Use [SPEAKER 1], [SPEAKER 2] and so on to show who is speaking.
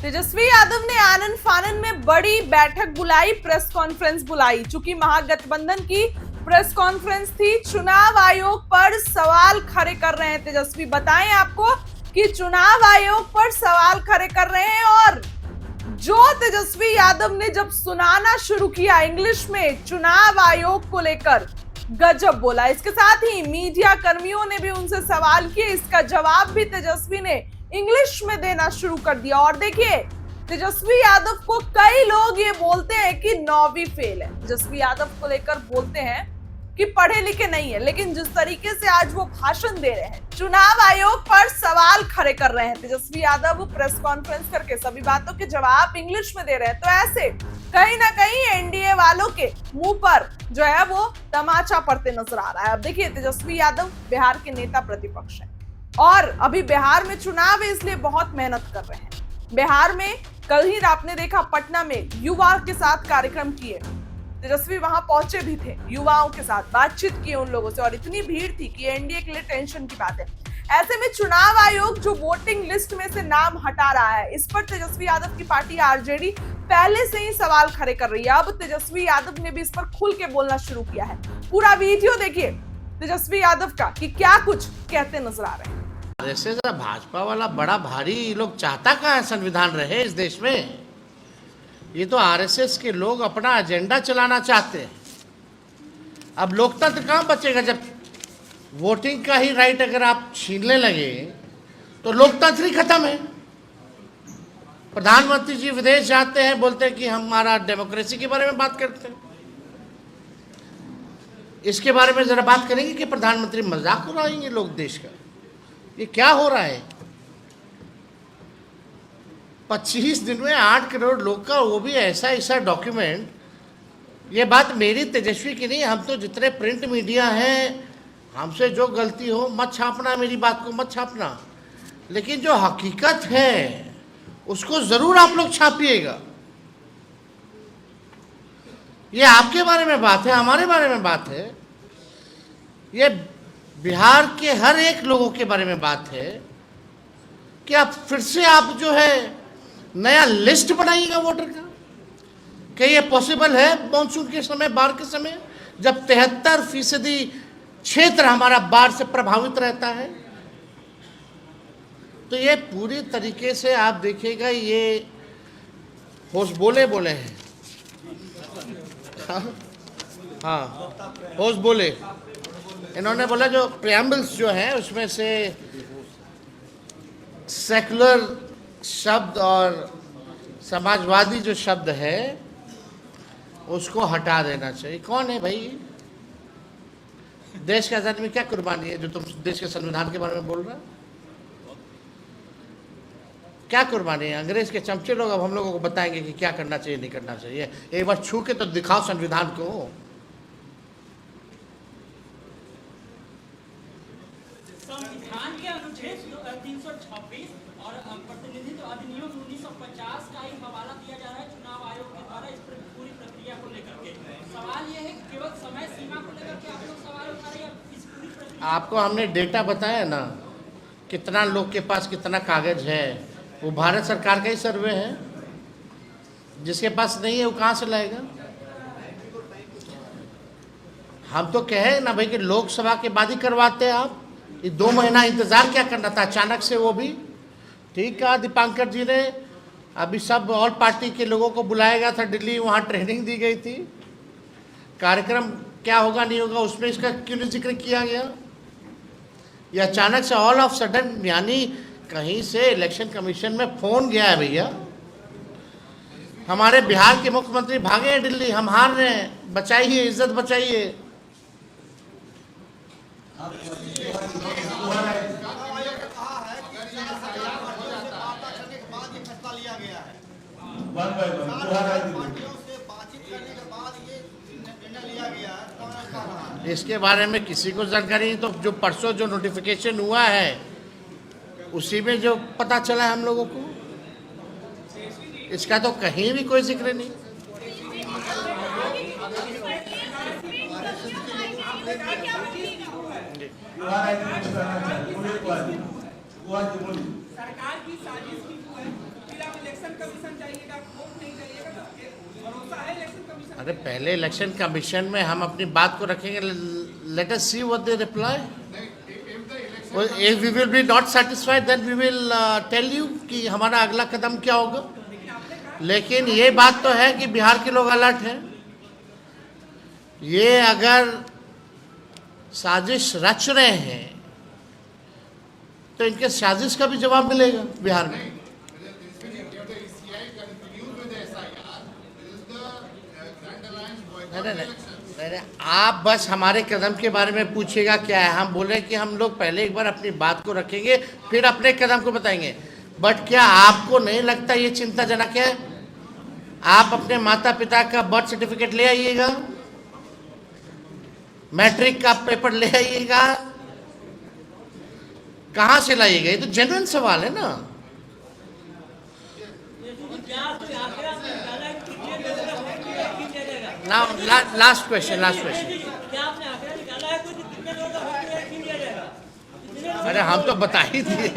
[SPEAKER 1] तेजस्वी यादव ने आनन फानन में बड़ी बैठक बुलाई, प्रेस कॉन्फ्रेंस बुलाई। चूंकि महागठबंधन की प्रेस कॉन्फ्रेंस थी, चुनाव आयोग पर सवाल खड़े कर रहे हैं तेजस्वी। बताएं आपको कि चुनाव आयोग पर सवाल खड़े कर रहे हैं और जो तेजस्वी यादव ने जब सुनाना शुरू किया इंग्लिश में चुनाव आयोग को लेकर, गजब बोला। इसके साथ ही मीडिया कर्मियों ने भी उनसे सवाल किए, इसका जवाब भी तेजस्वी ने इंग्लिश में देना शुरू कर दिया। और देखिए, तेजस्वी यादव को कई लोग ये बोलते हैं कि 9वीं फेल है। तेजस्वी यादव को लेकर बोलते हैं कि पढ़े लिखे नहीं है, लेकिन जिस तरीके से आज वो भाषण दे रहे हैं, चुनाव आयोग पर सवाल खड़े कर रहे हैं तेजस्वी यादव, प्रेस कॉन्फ्रेंस करके सभी बातों के जवाब इंग्लिश में दे रहे हैं, तो ऐसे कहीं ना कहीं एनडीए वालों के मुंह पर जो है वो तमाचा पड़ते नजर आ रहा है। अब देखिए, तेजस्वी यादव बिहार के नेता प्रतिपक्ष है और अभी बिहार में चुनाव है, इसलिए बहुत मेहनत कर रहे हैं। बिहार में कल ही आपने देखा, पटना में युवा के साथ कार्यक्रम किए, तेजस्वी वहां पहुंचे भी थे, युवाओं के साथ बातचीत की उन लोगों से, और इतनी भीड़ थी कि एनडीए के लिए टेंशन की बात है। ऐसे में चुनाव आयोग जो वोटिंग लिस्ट में से नाम हटा रहा है, इस पर तेजस्वी यादव की पार्टी आरजेडी पहले से ही सवाल खड़े कर रही है। अब तेजस्वी यादव ने भी इस पर खुल के बोलना शुरू किया है। पूरा वीडियो देखिए तेजस्वी यादव का कि क्या कुछ कहते नजर आ रहे हैं।
[SPEAKER 2] ऐसे भाजपा वाला बड़ा भारी लोग चाहता कहाँ है संविधान रहे इस देश में। ये तो आरएसएस के लोग अपना एजेंडा चलाना चाहते हैं। अब लोकतंत्र कहाँ बचेगा जब वोटिंग का ही राइट अगर आप छीनने लगे तो लोकतंत्र ही खत्म है। प्रधानमंत्री जी विदेश जाते हैं, बोलते हैं कि हमारा डेमोक्रेसी के बारे में बात करते हैं। इसके बारे में जरा बात करेंगे कि प्रधानमंत्री मजाक उड़ाएंगे लोग देश का। ये क्या हो रहा है? 25 दिन में 8 करोड़ लोग का, वो भी ऐसा डॉक्यूमेंट। ये बात मेरी तेजस्वी की नहीं, हम तो जितने प्रिंट मीडिया हैं, हमसे जो गलती हो मत छापना, मेरी बात को मत छापना, लेकिन जो हकीकत है उसको जरूर आप लोग छापिएगा। ये आपके बारे में बात है, हमारे बारे में बात है, ये बिहार के हर एक लोगों के बारे में बात है कि आप फिर से आप जो है नया लिस्ट बनाइएगा वोटर का। क्या ये पॉसिबल है मॉनसून के समय, बाढ़ के समय, जब 73% क्षेत्र हमारा बाढ़ से प्रभावित रहता है? तो ये पूरी तरीके से आप देखिएगा, ये होश बोले हैं। हाँ, होश बोले। इन्होंने बोला जो प्रियम्बल्स जो है उसमें से सेकुलर शब्द और समाजवादी जो शब्द है उसको हटा देना चाहिए। कौन है भाई? देश के आजादी में क्या कुर्बानी है जो तुम देश के संविधान के बारे में बोल रहे हो? क्या कुर्बानी है? अंग्रेज के चमचे लोग अब हम लोगों को बताएंगे कि क्या करना चाहिए, नहीं करना चाहिए। एक बार छू के तो दिखाओ संविधान को।
[SPEAKER 3] संविधान के अनुच्छेद 326 और प्रतिनिधित्व अधिनियम 1950 का ही हवाला दिया जा रहा है चुनाव आयोग के द्वारा इस पूरी प्रक्रिया को लेकर के। सवाल यह है कि केवल समय सीमा को लेकर के आप लोग सवाल उठा रहे हैं। इस पूरी प्रक्रिया
[SPEAKER 2] आपको हमने डेटा बताया ना, कितना लोग के पास कितना कागज है, वो भारत सरकार का ही सर्वे है। जिसके पास नहीं है वो कहाँ से लाएगा? हम तो कहे ना भाई कि लोकसभा के बाद ही करवाते हैं आप। ये 2 महीना इंतजार क्या करना था अचानक से? वो भी ठीक कहा दीपांकर जी ने। अभी सब ऑल पार्टी के लोगों को बुलाया गया था दिल्ली, वहाँ ट्रेनिंग दी गई थी। कार्यक्रम क्या होगा नहीं होगा उसमें इसका क्यों नहीं जिक्र किया गया? ये अचानक से ऑल ऑफ सडन, यानी कहीं से इलेक्शन कमीशन में फोन गया है भैया। हमारे बिहार के मुख्यमंत्री भागे हैं दिल्ली, हम हार रहे हैं, बचाइए, इज्जत बचाइए। इसके बारे में किसी को जानकारी नहीं। तो जो परसों जो नोटिफिकेशन हुआ है उसी में जो पता चला है हम लोगों को, इसका तो कहीं भी कोई जिक्र नहीं।
[SPEAKER 3] सरकार की साजिश की, फिर आप इलेक्शन
[SPEAKER 2] अरे पहले इलेक्शन कमीशन में हम अपनी बात को रखेंगे, let us see what they reply. If we will be not satisfied then we will tell you कि हमारा अगला कदम क्या होगा। लेकिन ये बात तो है कि बिहार के लोग अलर्ट हैं। ये अगर साजिश रच रहे हैं तो इनके साजिश का भी जवाब मिलेगा बिहार में। नहीं, आप बस हमारे कदम के बारे में पूछिएगा क्या है। हम बोले कि हम लोग पहले एक बार अपनी बात को रखेंगे, फिर अपने कदम को बताएंगे। बट क्या आपको नहीं लगता ये चिंताजनक है? आप अपने माता पिता का बर्थ सर्टिफिकेट ले आइएगा, मैट्रिक का पेपर ले आइएगा, कहां से लाइएगा? ये तो जेन्युइन सवाल है ना। Last question. अरे हम तो बता ही दिए।